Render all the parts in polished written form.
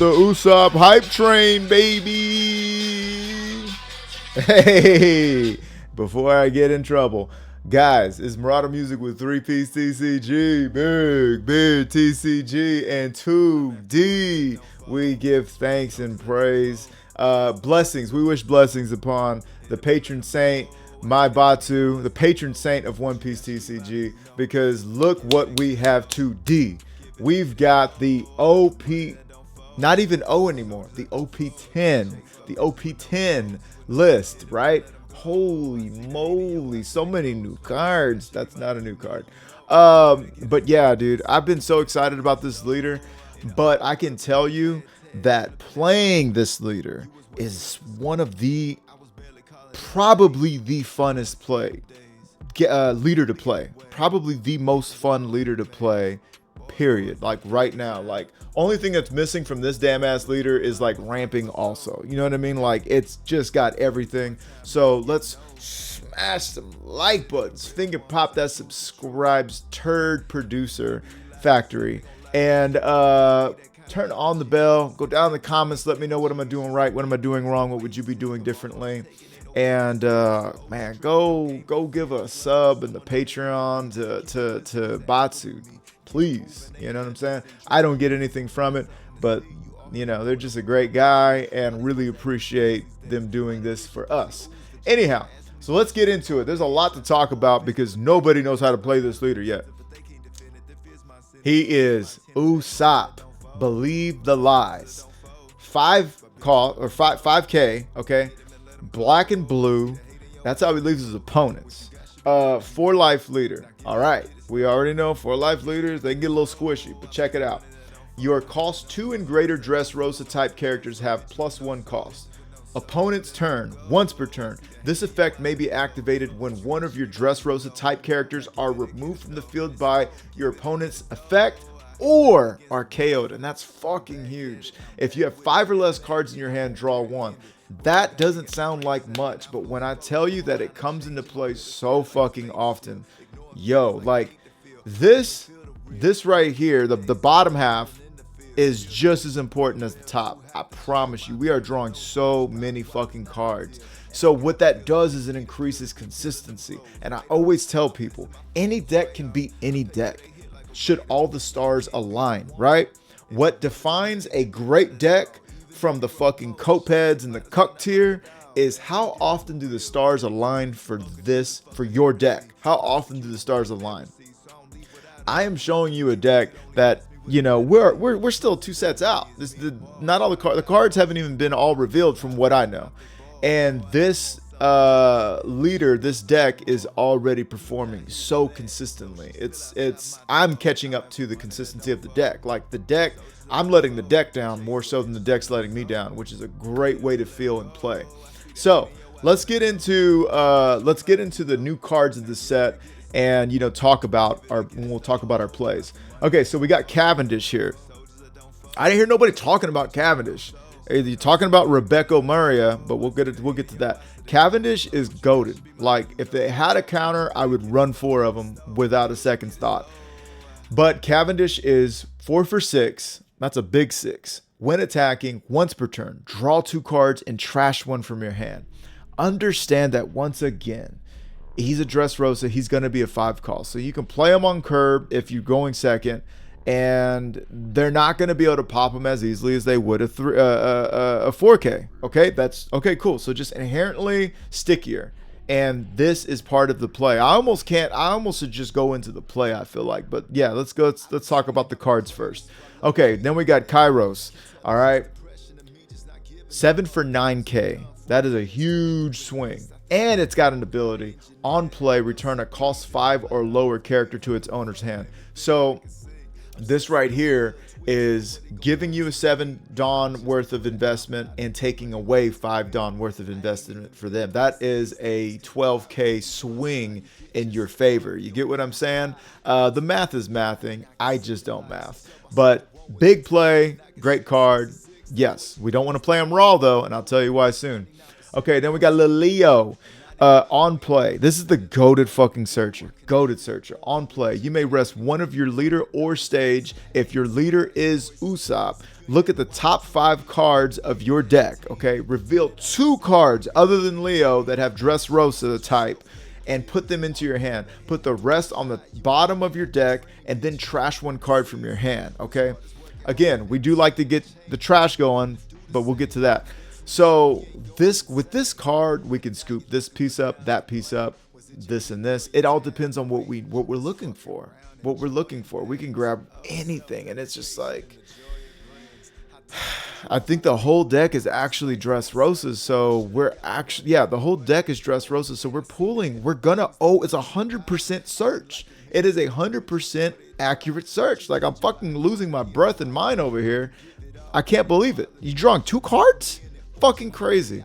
the Usopp hype train, baby. Hey, before I get in trouble, guys, it's Marauder Music with 3-piece TCG, big TCG, and 2D. We give thanks and praise, blessings. We wish blessings upon the patron saint, my Batu, the patron saint of One Piece TCG, because look what we have 2D. We've got the OP, not even O anymore, the OP-10, the OP-10 list, right? Holy moly, so many new cards. That's not a new card. But yeah, dude, I've been so excited about this leader, but I can tell you that playing this leader is one of the, probably the funnest leader to play. Probably the most fun leader to play, period. Like right now, like only thing that's missing from this damn ass leader is like ramping also. You know what I mean? Like it's just got everything. So let's smash some like buttons, finger pop that subscribes turd producer factory, and turn on the bell, go down in the comments, let me know what am I doing right, what am I doing wrong, what would you be doing differently. And man, go give a sub in the Patreon to Batsu, please. You know what I'm saying? I don't get anything from it, but you know, they're just a great guy and really appreciate them doing this for us. Anyhow, so let's get into it. There's a lot to talk about because nobody knows how to play this leader yet. He is Usopp. Believe the lies. 5K, okay? Black and blue. That's how he leaves his opponents. 4-life leader. All right. We already know 4-life leaders, they can get a little squishy, but check it out. Your cost 2 and greater Dressrosa type characters have +1 cost. Opponent's turn, once per turn. This effect may be activated when one of your Dressrosa type characters are removed from the field by your opponent's effect or are KO'd, and that's fucking huge. If you have 5 or less cards in your hand, draw 1. That doesn't sound like much, but when I tell you that it comes into play so fucking often, yo, like this right here, the bottom half is just as important as the top. I promise you, we are drawing so many fucking cards. So what that does is it increases consistency. And I always tell people, any deck can beat any deck, should all the stars align, right? What defines a great deck from the fucking Copeds and the Cuck tier is how often do the stars align for your deck? How often do the stars align? I am showing you a deck that, you know, we're still 2 sets out. Not all the cards haven't even been all revealed from what I know. And this leader, this deck is already performing so consistently. I'm catching up to the consistency of the deck. Like the deck, I'm letting the deck down more so than the deck's letting me down, which is a great way to feel and play. So let's get into the new cards of the set, and you know, we'll talk about our plays. Okay, so we got Cavendish here. I didn't hear nobody talking about Cavendish. You're talking about Rebecca Maria, but we'll get to that. Cavendish is goated. Like if they had a counter, I would run 4 of them without a second thought. But Cavendish is 4 for 6. That's a big 6. When attacking, once per turn, draw 2 cards and trash 1 from your hand. Understand that once again, he's a Dressrosa. He's going to be a 5 call. So you can play him on curb if you're going second, and they're not going to be able to pop him as easily as they would a 4K. Okay, that's okay, cool. So just inherently stickier. And this is part of the play. I almost should just go into the play, I feel like. But yeah, let's talk about the cards first. Okay, then we got Kairos. All right. 7 for 9K. That is a huge swing. And it's got an ability, on play, return a cost 5 or lower character to its owner's hand. So this right here is giving you a 7 Dawn worth of investment and taking away 5 Dawn worth of investment for them. That is a 12K swing in your favor. You get what I'm saying? The math is mathing. I just don't math. But big play, great card. Yes, we don't want to play him raw though, and I'll tell you why soon. Okay, then we got Lil Leo. On play, this is the goated fucking searcher. Goated searcher. On play, you may rest one of your leader or stage. If your leader is Usopp, look at the top 5 cards of your deck. Okay, reveal 2 cards other than Leo that have Dressrosa type, and put them into your hand. Put the rest on the bottom of your deck, and then trash 1 card from your hand. Okay. Again, we do like to get the trash going, but we'll get to that. So with this card, we can scoop this piece up, that piece up, this and this. It all depends on what we're looking for. What we're looking for. We can grab anything, and it's just like, I think the whole deck is actually Dressrosas. So we're actually, yeah, the whole deck is Dressrosas. So we're pulling. It's 100% search. It is 100% accurate search. Like, I'm fucking losing my breath and mind over here. I can't believe it. You drawing 2 cards? Fucking crazy.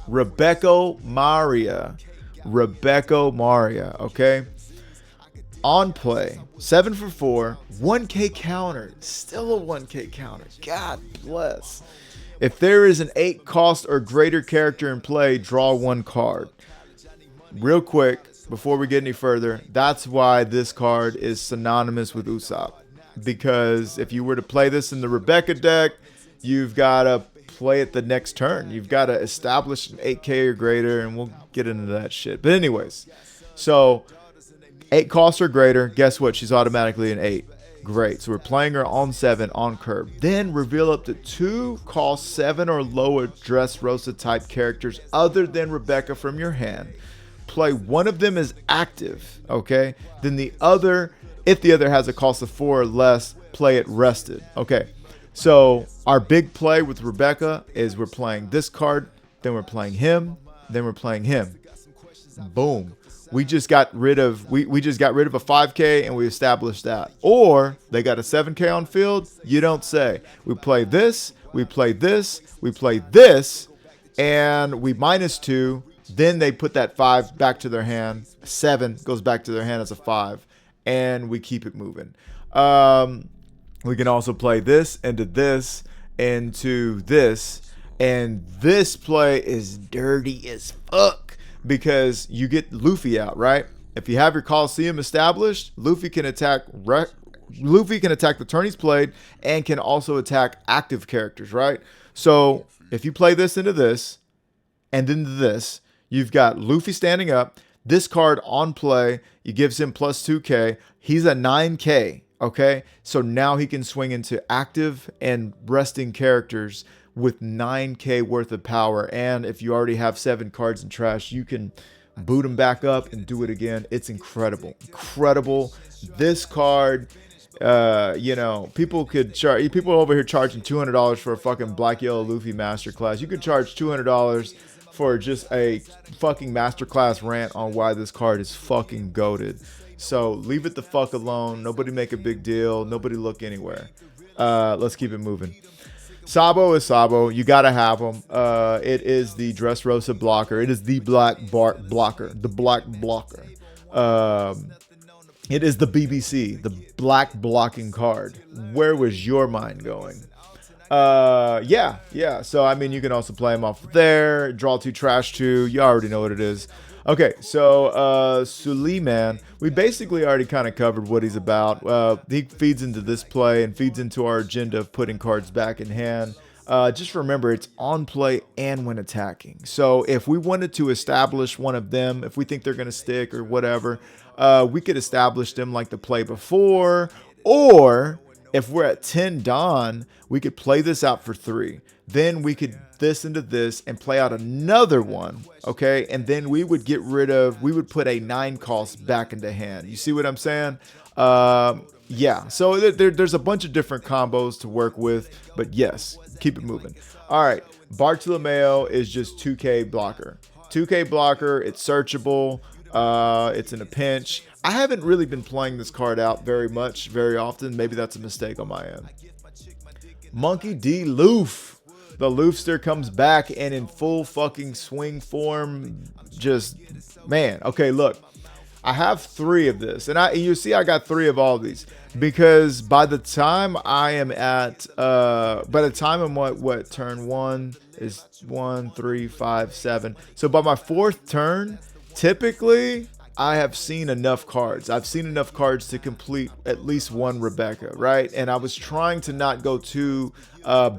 Rebecca Maria, okay? On play, 7 for 4, 1K counter, still a 1K counter. God bless. If there is an 8 cost or greater character in play, draw 1 card. Real quick, before we get any further, that's why this card is synonymous with Usopp. Because if you were to play this in the Rebecca deck, you've got to play it the next turn. You've got to establish an 8K or greater, and we'll get into that shit. But anyways, so 8 costs or greater, guess what? She's automatically an 8. Great. So we're playing her on 7 on curve. Then reveal up to 2 cost 7 or lower Dressrosa type characters other than Rebecca from your hand. Play one of them as active, okay? Then the other, if the other has a cost of 4 or less, play it rested. Okay. So our big play with Rebecca is we're playing this card, then we're playing him, then we're playing him. Boom. We just got rid of we just got rid of a 5K, and we established that. Or they got a 7K on field. You don't say. We play this, we play this, we play this, and we -2. Then they put that 5 back to their hand. 7 goes back to their hand as a 5, and we keep it moving. We can also play this into this into this, and this play is dirty as fuck because you get Luffy out, right? If you have your Coliseum established, Luffy can attack the turn he's played and can also attack active characters, right? So if you play this into this and then this, you've got Luffy standing up. This card on play, it gives him plus 2K. He's a 9K. Okay, so now he can swing into active and resting characters with 9K worth of power. And if you already have 7 cards in trash, you can boot them back up and do it again. It's incredible. Incredible. This card, people over here charging $200 for a fucking Black Yellow Luffy masterclass. You could charge $200 for just a fucking masterclass rant on why this card is fucking goated. So leave it the fuck alone. Nobody make a big deal. Nobody look anywhere. Let's keep it moving. Sabo is Sabo. You gotta have him. It is the Dressrosa blocker. It is the black blocker. The black blocker. It is the BBC, the black blocking card. Where was your mind going? Yeah. So I mean, you can also play him off there. Draw 2, trash 2. You already know what it is. Okay, so Suleiman, we basically already kind of covered what he's about. He feeds into this play and feeds into our agenda of putting cards back in hand. Just remember, it's on play and when attacking. So if we wanted to establish one of them, if we think they're going to stick or whatever, we could establish them like the play before. Or if we're at 10 Dawn, we could play this out for 3. Then we could this into this and play out another one, okay? And then we would put a 9 cost back into hand. You see what I'm saying? Yeah, so there's a bunch of different combos to work with, but yes, keep it moving. All right, Bartolomeo is just 2K blocker. 2K blocker, it's searchable, it's in a pinch. I haven't really been playing this card out very often. Maybe that's a mistake on my end. Monkey D. Loof. The Loofster comes back and in full fucking swing form. Just, man. Okay, look. I have 3 of this, and you see I got 3 of all of these because by the time I am at by the time I'm what turn 1 is 1 3 5 7. So by my 4th turn, typically I have seen enough cards. I've seen enough cards to complete at least one Rebecca, right? And I was trying to not go too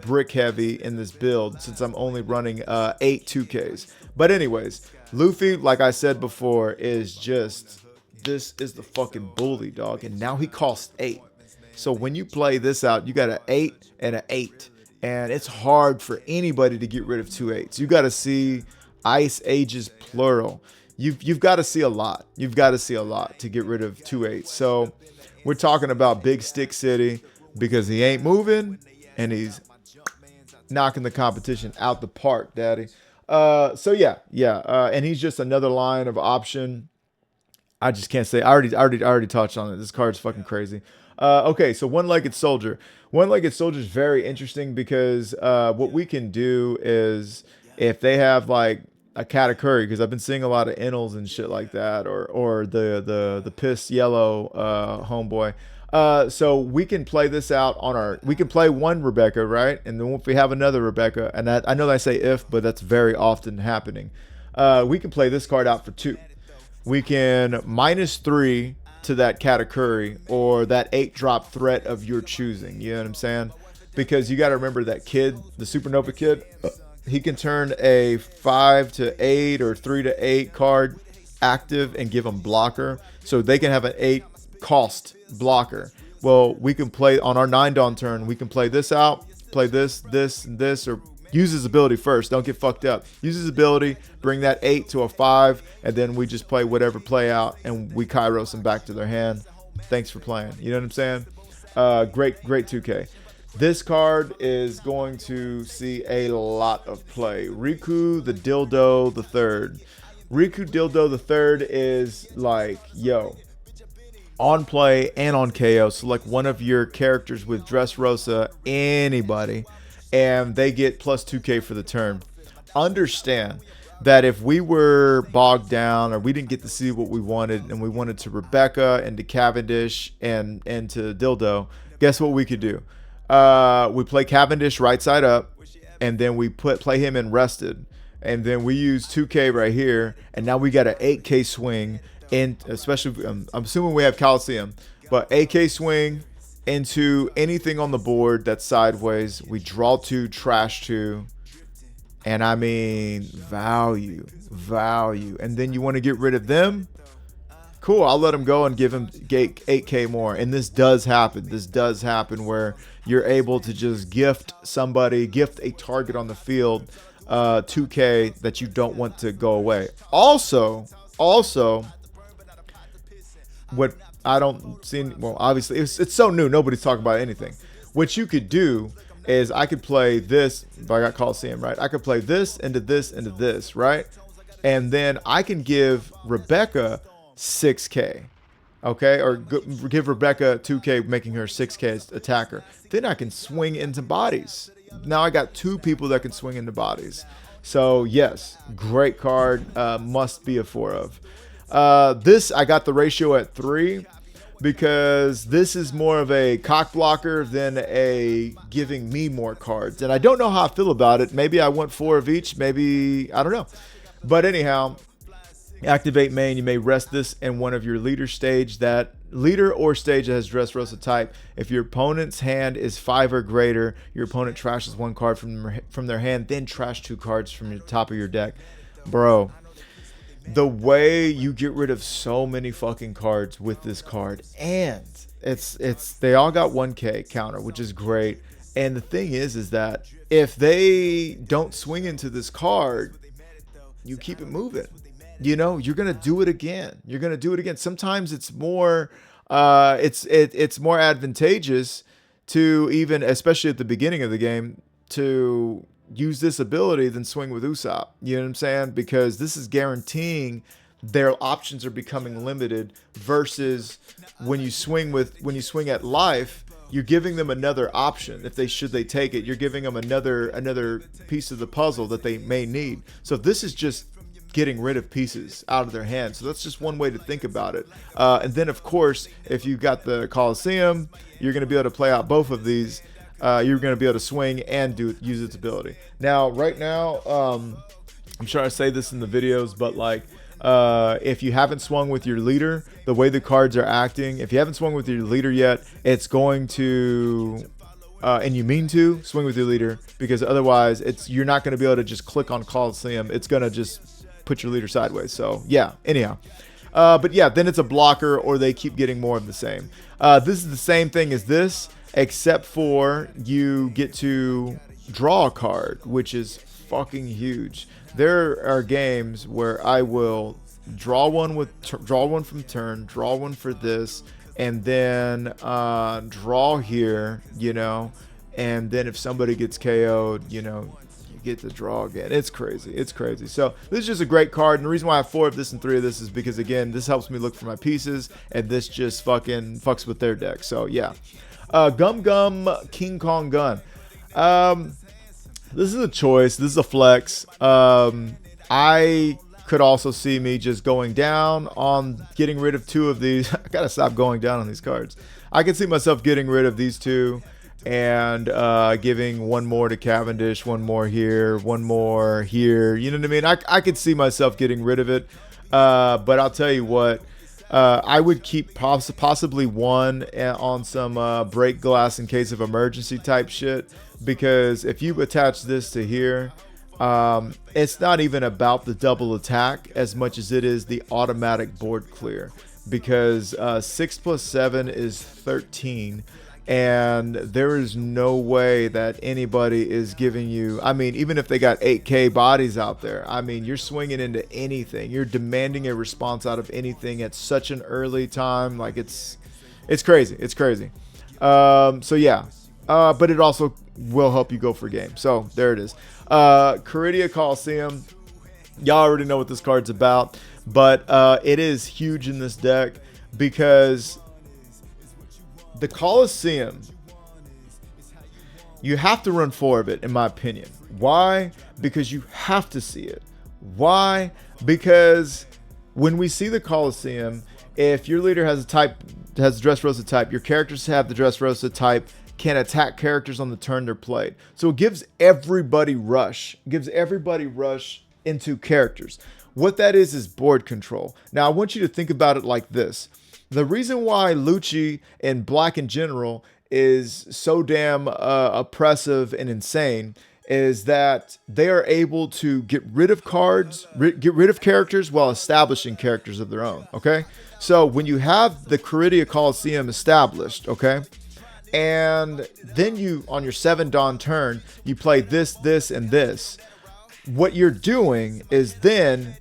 brick heavy in this build since I'm only running 8 2Ks. But anyways, Luffy, like I said before, is just, this is the fucking bully, dog. And now he costs 8. So when you play this out, you got an 8 and an 8. And it's hard for anybody to get rid of 2 8s. You got to see Ice Ages plural. You've got to see a lot. You've got to see a lot to get rid of 2 8s. So we're talking about Big Stick City because he ain't moving and he's knocking the competition out the park, daddy. So yeah. And he's just another line of option. I just can't say. I already touched on it. This card's fucking crazy. Okay, so One-Legged Soldier. One-Legged Soldier is very interesting because what we can do is if they have like a Katakuri, because I've been seeing a lot of ENELs and shit like that, or the piss yellow homeboy. So we can play this out on our. We can play one Rebecca, right? And then if we have another Rebecca, and that, I know that I say if, but that's very often happening. We can play this card out for 2. We can -3 to that Katakuri or that 8-drop threat of your choosing. You know what I'm saying? Because you got to remember that kid, the Supernova kid, he can turn a 5 to 8 or 3 to 8 card active and give them blocker. So they can have an 8 cost blocker. Well, we can play on our 9 Dawn turn. We can play this out, play this, and this, or use his ability first. Don't get fucked up. Use his ability, bring that 8 to a 5, and then we just play whatever play out, and we Kairos them back to their hand. Thanks for playing. You know what I'm saying? Great 2K. This card is going to see a lot of play. Riku the Dildo the Third. Riku Dildo the Third is like, yo, on play and on KO. Select one of your characters with Dressrosa, anybody, and they get plus 2K for the turn. Understand that if we were bogged down or we didn't get to see what we wanted and we wanted to Rebecca and to Cavendish and to Dildo, guess what we could do? We play Cavendish right side up, and then we play him in rested, and then we use 2K right here, and now we got an 8K swing, and especially I'm assuming we have Coliseum, but 8K swing into anything on the board that's sideways. We draw 2, trash 2, and I mean value, and then you want to get rid of them. Cool, I'll let him go and give him 8K more. And this does happen. This does happen where you're able to just gift a target on the field 2K that you don't want to go away. Also, what I don't see, well, obviously, it's so new, nobody's talking about anything. What you could do is I could play this, if I got Coliseum, right? I could play this into this, right? And then I can give Rebecca 6K, okay, or give Rebecca 2K, making her 6K attacker. Then I can swing into bodies. Now I got 2 people that can swing into bodies. So yes, great card, must be a 4 of. This, I got the ratio at 3 because this is more of a cock blocker than a giving me more cards. And I don't know how I feel about it. Maybe I want 4 of each, maybe, I don't know. But anyhow, activate main. You may rest this in one of your leader stage. That leader or stage that has Dressrosa type. If your opponent's hand is 5 or greater, your opponent trashes 1 card from their hand, then trash 2 cards from the top of your deck. Bro, the way you get rid of so many fucking cards with this card, and they all got 1K counter, which is great. And the thing is that if they don't swing into this card, you keep it moving. You know, you're gonna do it again. Sometimes it's more, it's more advantageous to even, especially at the beginning of the game, to use this ability than swing with Usopp. You know what I'm saying? Because this is guaranteeing their options are becoming limited. Versus when you swing at life, you're giving them another option. If they take it, you're giving them another piece of the puzzle that they may need. So if this is just getting rid of pieces out of their hands. So that's just one way to think about it. And then, of course, if you got the Coliseum, you're going to be able to play out both of these. You're going to be able to swing and use its ability. Now, right now, I'm sure I say this in the videos, but like, if you haven't swung with your leader, the way the cards are acting, if you haven't swung with your leader yet, it's going to, and you mean to swing with your leader, because otherwise you're not going to be able to just click on Coliseum. It's going to just put your leader sideways. So yeah, anyhow. But yeah, then it's a blocker, or they keep getting more of the same. This is the same thing as this, except for you get to draw a card, which is fucking huge. There are games where I will draw one from turn, draw one for this, and then draw here, you know, and then if somebody gets KO'd, you know, you get to draw again. It's crazy. It's crazy. So this is just a great card, and the reason why I have 4 of this and 3 of this is because, again, this helps me look for my pieces, and this just fucking fucks with their deck. So yeah. Gum Gum King Kong Gun. This is a choice. This is a flex. I could also see me just going down on getting rid of 2 of these. I gotta stop going down on these cards. I could see myself getting rid of these 2 and giving 1 more to Cavendish, 1 more here, 1 more here. You know what I mean? I could see myself getting rid of it. But I'll tell you what. I would keep possibly 1 on some break glass in case of emergency type shit, because if you attach this to here, it's not even about the double attack as much as it is the automatic board clear, because 6 + 7 is 13. And there is no way that anybody is giving you, I mean, even if they got 8K bodies out there, I mean, you're swinging into anything. You're demanding a response out of anything at such an early time. Like, it's crazy. It's crazy. So yeah, but it also will help you go for game. So there it is. Caridia Coliseum. Y'all already know what this card's about, but it is huge in this deck because the Coliseum, you have to run 4 of it, in my opinion. Why? Because you have to see it. Why? Because when we see the Coliseum, if your leader has a Dressrosa type, your characters have the Dressrosa type, can attack characters on the turn they're played. So it gives everybody rush. It gives everybody rush into characters. What that is board control. Now, I want you to think about it like this. The reason why Lucci and Black in general is so damn oppressive and insane is that they are able to get rid of cards, get rid of characters while establishing characters of their own, okay? So when you have the Caridia Coliseum established, okay, and then you, on your 7 Dawn turn, you play this, this, and this, what you're doing is then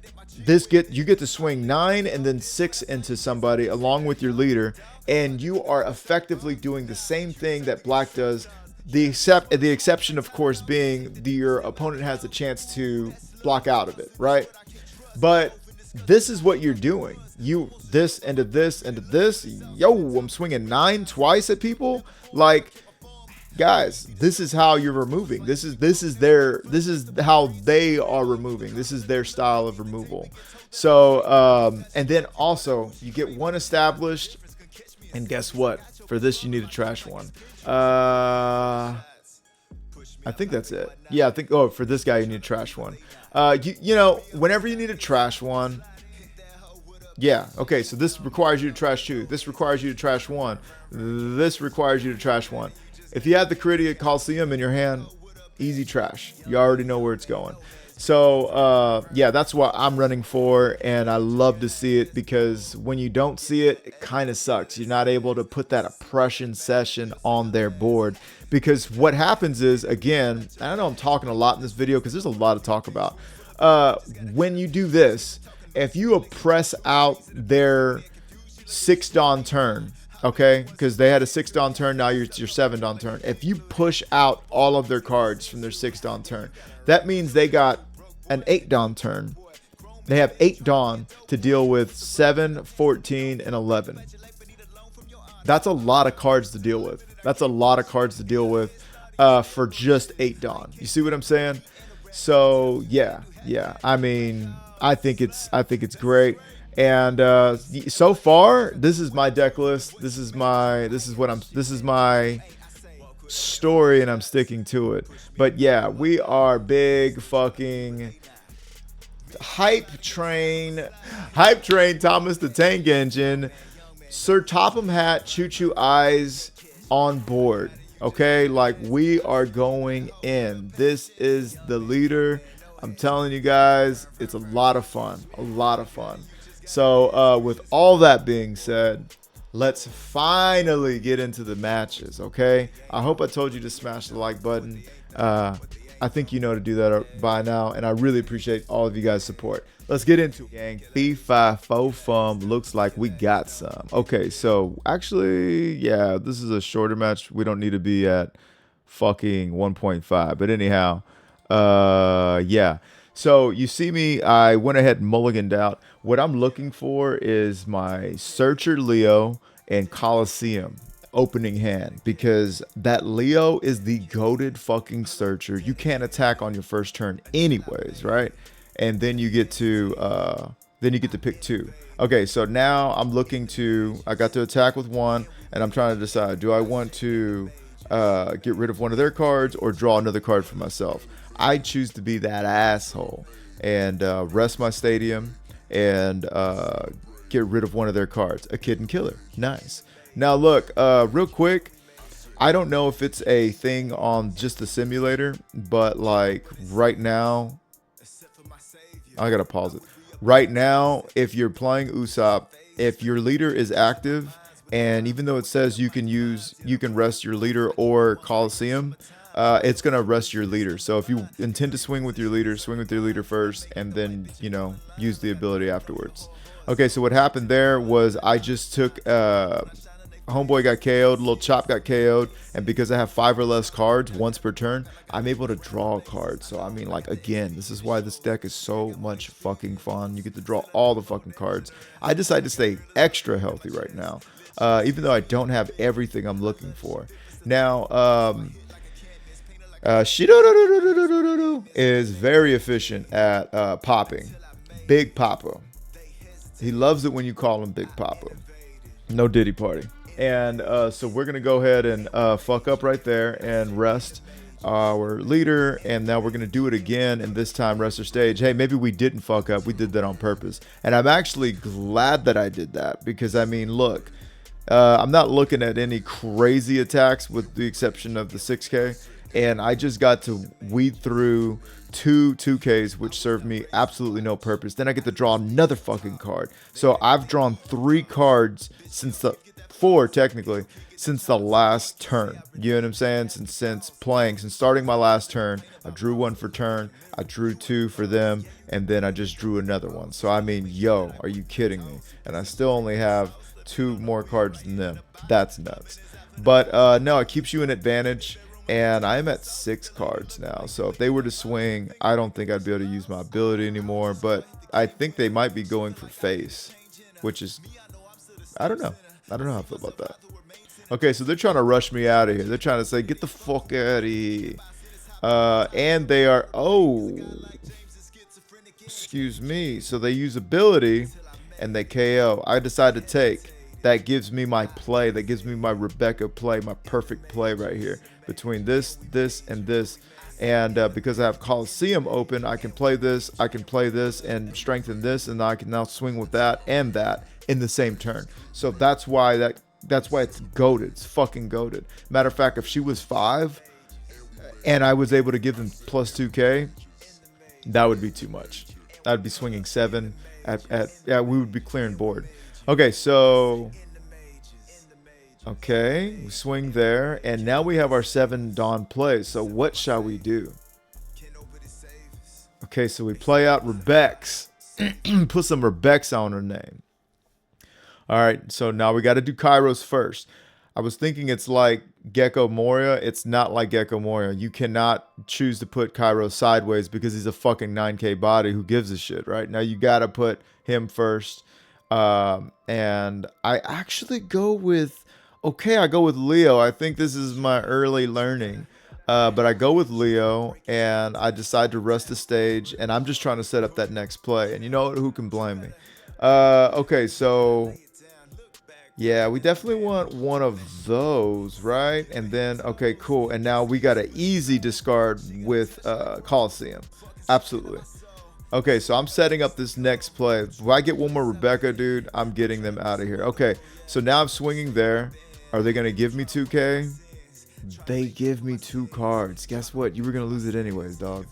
you get to swing 9 and then 6 into somebody along with your leader, and you are effectively doing the same thing that Black does. The exception, of course, being your opponent has the chance to block out of it, right? But this is what you're doing. This into this into this. Yo, I'm swinging 9 twice at people. Like, guys, this is how you're removing. This is how they are removing. This is their style of removal. So, and then also you get 1 established, and guess what? For this, you need to trash 1. I think that's it. Yeah, I think. Oh, for this guy, you need to trash 1. You know, whenever you need to trash 1. Yeah. Okay. So this requires you to trash 2. This requires you to trash 1. This requires you to trash 1. If you have the Caridia Coliseum in your hand, easy trash. You already know where it's going. So, yeah, that's what I'm running for, and I love to see it because when you don't see it, it kind of sucks. You're not able to put that oppression session on their board because what happens is, again, I know I'm talking a lot in this video because there's a lot to talk about. When you do this, if you oppress out their 6 Dawn turn, okay, because they had a 6 Dawn turn, now it's your 7 Dawn turn. If you push out all of their cards from their 6 Dawn turn, that means they got an 8 Dawn turn. They have 8 Dawn to deal with 7, 14, and 11. That's a lot of cards to deal with. That's a lot of cards to deal with for just 8 Dawn. You see what I'm saying? So yeah. I mean, I think it's great. And so far, this is my deck list. This is my story, and I'm sticking to it. But yeah, we are big fucking hype train, hype train. Thomas the Tank Engine, Sir Topham Hat, Choo Choo Eyes on board. Okay, like we are going in. This is the leader. I'm telling you guys, it's a lot of fun. A lot of fun. So, with all that being said, let's finally get into the matches. Okay, I hope I told you to smash the like button. Uh, I think you know to do that by now, and I really appreciate all of you guys' support. Let's get into it, gang. B5 faux fum looks like we got some. Okay, so actually, yeah, this is a shorter match. We don't need to be at fucking 1.5. But anyhow, yeah. So you see me, I went ahead and mulliganed out. What I'm looking for is my Searcher Leo and Coliseum opening hand, because that Leo is the goated fucking Searcher. You can't attack on your first turn anyways, right? And then you get to pick two. Okay, so now I got to attack with one, and I'm trying to decide, do I want to get rid of one of their cards or draw another card for myself? I choose to be that asshole and rest my stadium and get rid of one of their cards. A Kid and Killer. Nice. Now look, real quick, I don't know if it's a thing on just the simulator, but like right now, I gotta pause it. Right now, if you're playing Usopp, if your leader is active, and even though it says you can rest your leader or Coliseum, it's gonna rest your leader. So if you intend to swing with your leader first, and then use the ability afterwards. Okay, so what happened there was I just took Homeboy got KO'd, Little Chop got KO'd, and because I have 5 or less cards once per turn, I'm able to draw a card. So I mean, like, again, this is why this deck is so much fucking fun. You get to draw all the fucking cards. I decided to stay extra healthy right now, even though I don't have everything I'm looking for. Now, Shido is very efficient at popping. Big Papa. He loves it when you call him Big Papa. No Diddy Party. And so we're going to go ahead and fuck up right there and rest our leader. And now we're going to do it again, and this time rest our stage. Hey, maybe we didn't fuck up. We did that on purpose. And I'm actually glad that I did that, because, I mean, look, I'm not looking at any crazy attacks with the exception of the 6K. And I just got to weed through two 2Ks, which served me absolutely no purpose. Then I get to draw another fucking card. So I've drawn 3 cards four technically, since the last turn. You know what I'm saying? Since starting my last turn, I drew 1 for turn, I drew 2 for them, and then I just drew another one. So I mean, yo, are you kidding me? And I still only have 2 more cards than them. That's nuts. But no, it keeps you an advantage. And I'm at 6 cards now. So if they were to swing, I don't think I'd be able to use my ability anymore. But I think they might be going for face, which is, I don't know. I don't know how I feel about that. Okay, so they're trying to rush me out of here. They're trying to say, get the fuck out of here. And they are, excuse me. So they use ability and they KO. I decide to take. That gives me my play. That gives me my Rebecca play, my perfect play right here. Between this, and this. And because I have Coliseum open, I can play this, and strengthen this, and I can now swing with that and that in the same turn. So that's why it's goated. It's fucking goated. Matter of fact, if she was 5 and I was able to give them plus 2K, that would be too much. I'd be swinging 7 we would be clearing board. Okay, so we swing there, and now we have our 7 Dawn plays. So what shall we do? Okay, so we play out Rebex. Put some Rebex on her name. All right, so now we got to do Kairos first. I was thinking it's like Gecko Moria. It's not like Gecko Moria. You cannot choose to put Kairos sideways because he's a fucking 9K body. Who gives a shit, right? Now you got to put him first. And I actually go with, I go with Leo. I think this is my early learning. But I go with Leo, and I decide to rest the stage, and I'm just trying to set up that next play. And you know what? Who can blame me? Okay, so yeah, we definitely want one of those, right? And then, okay, cool. And now we got an easy discard with Coliseum. Absolutely. Okay, so I'm setting up this next play. If I get one more Rebecca, dude, I'm getting them out of here. Okay, so now I'm swinging there. Are they going to give me 2K? They give me 2 cards. Guess what? You were going to lose it anyways, dog.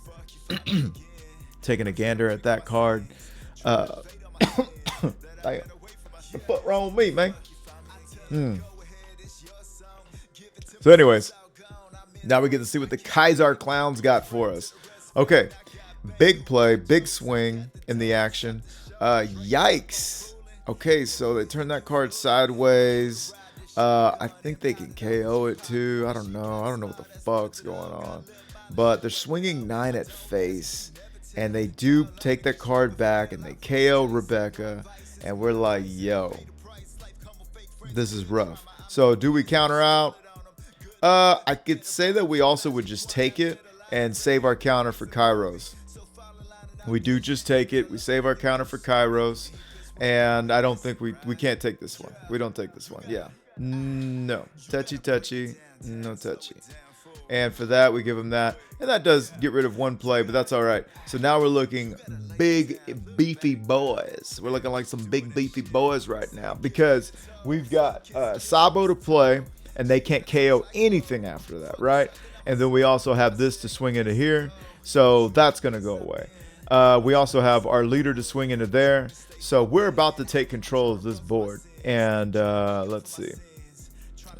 Taking a gander at that card. Uh, Damn. The fuck wrong with me, man? So anyways, now we get to see what the Kaiser Clowns got for us. Okay, big play, big swing in the action. Yikes. Okay, so they turn that card sideways. I think they can KO it too. I don't know. I don't know what the fuck's going on. But they're swinging 9 at face. And they do take that card back and they KO Rebecca. And we're like, yo, this is rough. So do we counter out? I could say that we also would just take it and save our counter for Kairos. We do just take it. We save our counter for Kairos. And I don't think we can't take this one. We don't take this one. Yeah. No. Touchy. No touchy. And for that, we give him that. And that does get rid of one play, but that's all right. So now we're looking big, beefy boys. We're looking like some big, beefy boys right now because we've got Sabo to play, and they can't KO anything after that, right? And then we also have this to swing into here. So that's going to go away. We also have our leader to swing into there. So we're about to take control of this board. And let's see.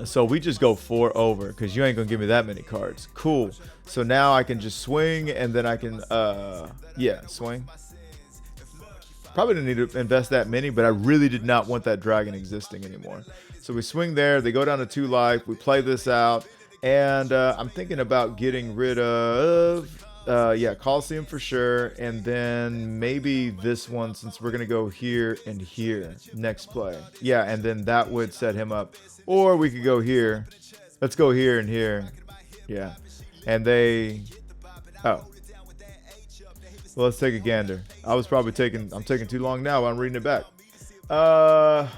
So we just go 4 over because you ain't going to give me that many cards. Cool. So now I can just swing and then I can, yeah, swing. Probably didn't need to invest that many, but I really did not want that dragon existing anymore. So we swing there. They go down to 2 life. We play this out. And I'm thinking about getting rid of, yeah, Coliseum for sure. And then maybe this one since we're going to go here and here next play. Yeah, and then that would set him up. Or we could go here. Let's go here and here. Yeah. And they... Oh. Well, let's take a gander. I'm taking too long now. I'm reading it back. That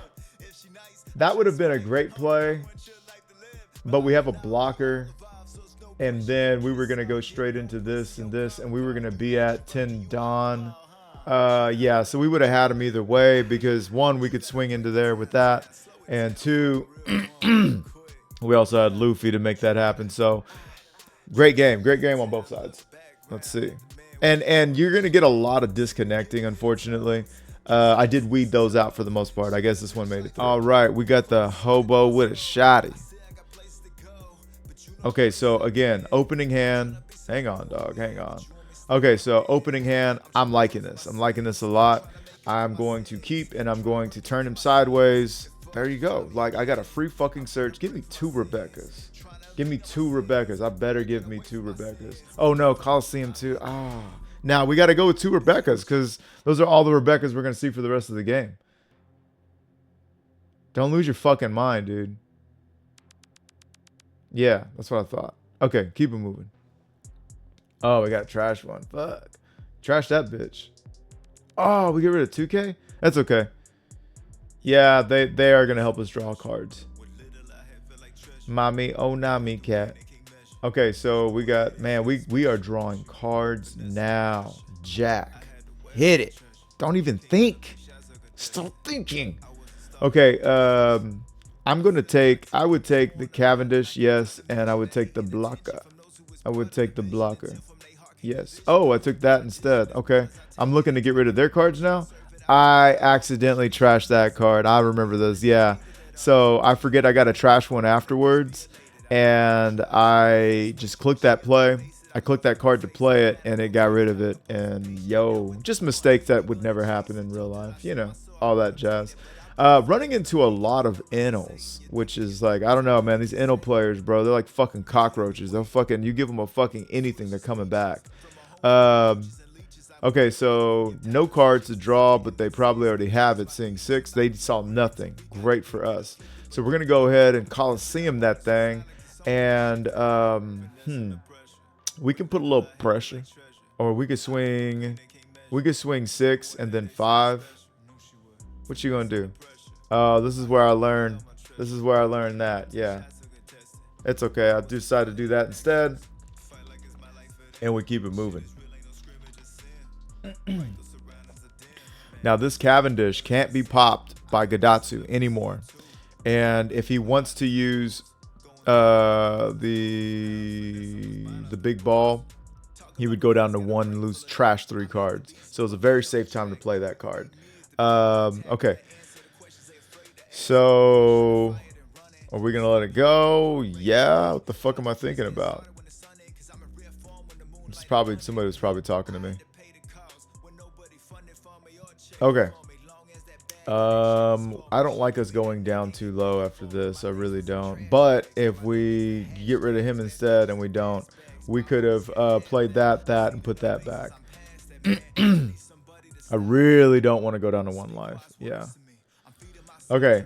would have been a great play. But we have a blocker. And then we were going to go straight into this and this. And we were going to be at 10 Dawn. Yeah, so we would have had him either way. Because 1, we could swing into there with that. And 2, we also had Luffy to make that happen. So great game on both sides. Let's see. And you're going to get a lot of disconnecting, unfortunately. I did weed those out for the most part. I guess this one made it through. All right, we got the hobo with a shotty. Okay, so again, opening hand. Hang on, dog. Hang on. Okay, so opening hand. I'm liking this. I'm liking this a lot. I'm going to keep, and I'm going to turn him sideways. There you go. Like, I got a free fucking search. Give me 2 Rebeccas. Give me 2 Rebeccas. I better give me 2 Rebeccas. Oh, no. Coliseum 2. Ah. Now, we got to go with 2 Rebeccas because those are all the Rebeccas we're going to see for the rest of the game. Don't lose your fucking mind, dude. Yeah, that's what I thought. Okay, keep it moving. Oh, we got a trash one. Fuck. Trash that bitch. Oh, we get rid of 2K? That's okay. Yeah, they are going to help us draw cards. Mommy, oh, Nami cat. Okay, so we got, man, we are drawing cards now. Jack. Hit it. Don't even think. Stop thinking. Okay, I'm going to take, I would take the Cavendish, yes, and I would take the blocker. I would take the blocker. Yes. Oh, I took that instead. Okay. I'm looking to get rid of their cards now. I accidentally trashed that card. I remember this. Yeah. So I forget I got a trash one afterwards. And I just clicked that play. I clicked that card to play it. And it got rid of it. And yo, just mistakes that would never happen in real life. You know, all that jazz. Running into a lot of ENELs. Which is like, I don't know, man. These ENEL players, bro. They're like fucking cockroaches. They'll fucking, you give them a fucking anything, they're coming back. Okay, so no cards to draw, but they probably already have it. Seeing 6, they saw nothing. Great for us. So we're going to go ahead and Coliseum that thing. And we can put a little pressure, or we could swing. We could swing 6 and then 5. What you gonna do? Oh, this is where I learned. This is where I learned that. Yeah, it's okay. I decided to do that instead, and we keep it moving. Now this Cavendish can't be popped by Gadatsu anymore, and if he wants to use the big ball, he would go down to 1 and lose trash 3 cards. So it's a very safe time to play that card. Okay. So are we gonna let it go? Yeah. What the fuck am I thinking about? It's probably somebody was probably talking to me. Okay. I don't like us going down too low after this. I really don't. But if we get rid of him instead and we don't, we could have played that, and put that back. I really don't want to go down to 1 life. Yeah. Okay.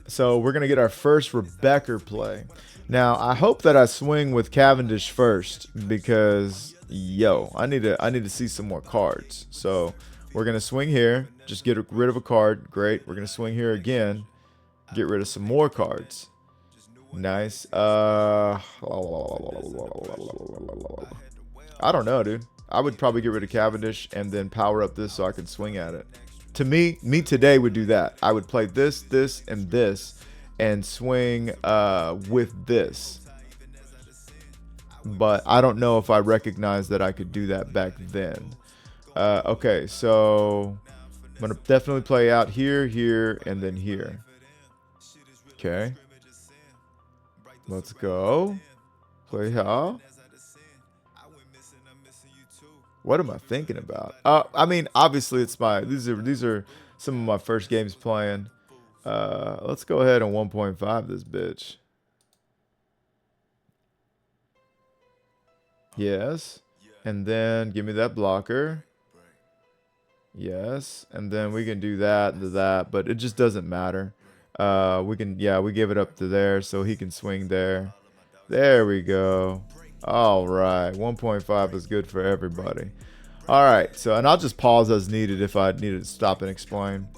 So we're going to get our first Rebecca play. Now, I hope that I swing with Cavendish first because, yo, I need to see some more cards. So we're going to swing here. Just get rid of a card. Great. We're going to swing here again. Get rid of some more cards. Nice. I don't know, dude. I would probably get rid of Cavendish and then power up this so I can swing at it. To me today would do that. I would play this, and swing with this. But I don't know if I recognize that I could do that back then. Okay, so I'm going to definitely play out here, here, and then here. Okay. Let's go. Play how? What am I thinking about? I mean, obviously it's these are some of my first games playing. Let's go ahead and 1.5 this bitch. Yes. And then give me that blocker. Yes. And then we can do that and that, but it just doesn't matter. We give it up to there so he can swing there. There we go. All right. 1.5 is good for everybody. All right. So, and I'll just pause as needed if I needed to stop and explain.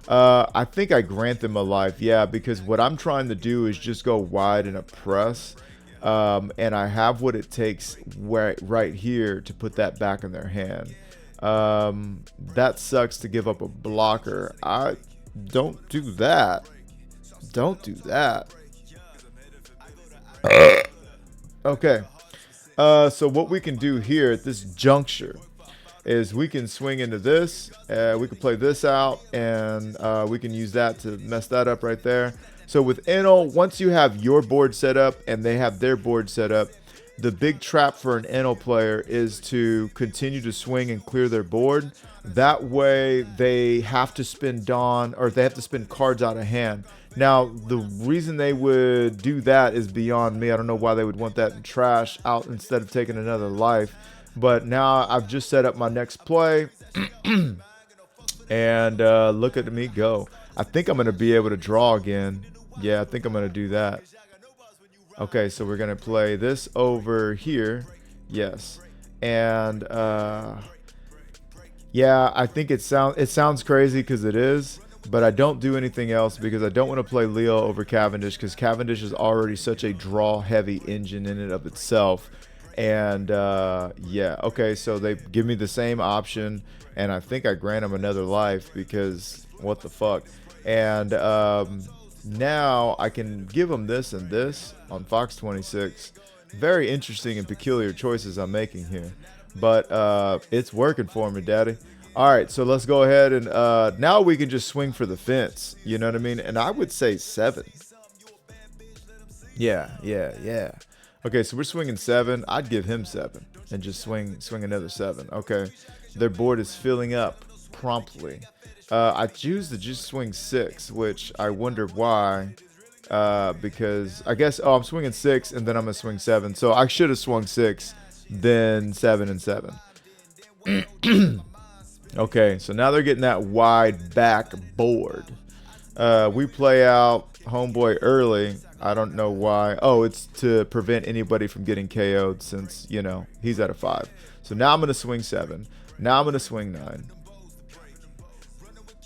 I think I grant them a life. Yeah, because what I'm trying to do is just go wide in a press. And I have what it takes right here to put that back in their hand. That sucks to give up a blocker. I don't do that. Don't do that. Okay. So what we can do here at this juncture is we can swing into this. We can play this out, and we can use that to mess that up right there. So with ENEL, once you have your board set up and they have their board set up, the big trap for an ENEL player is to continue to swing and clear their board. That way they have to spin Dawn, or they have to spin cards out of hand. Now, the reason they would do that is beyond me. I don't know why they would want that trash out instead of taking another life. But now I've just set up my next play. And look at me go. I think I'm going to be able to draw again. Yeah, I think I'm going to do that. Okay, so we're going to play this over here. Yes. And yeah, I think it sounds crazy because it is. But I don't do anything else because I don't want to play Leo over Cavendish because Cavendish is already such a draw-heavy engine in and of itself. And yeah, okay, so they give me the same option, and I think I grant them another life because what the fuck. And now I can give them this and this on Fox 26. Very interesting and peculiar choices I'm making here. But it's working for me, daddy. All right, so let's go ahead and now we can just swing for the fence. You know what I mean? And I would say 7. Yeah. Okay, so we're swinging 7. I'd give him 7 and just swing another 7. Okay, their board is filling up promptly. I choose to just swing 6, which I wonder why. Because I guess I'm swinging 6 and then I'm gonna swing 7. So I should have swung 6, then 7 and 7. Okay, so now they're getting that wide back board. We play out homeboy early. I don't know why. Oh, it's to prevent anybody from getting KO'd since, you know, he's at a 5. So now I'm going to swing 7. Now I'm going to swing 9.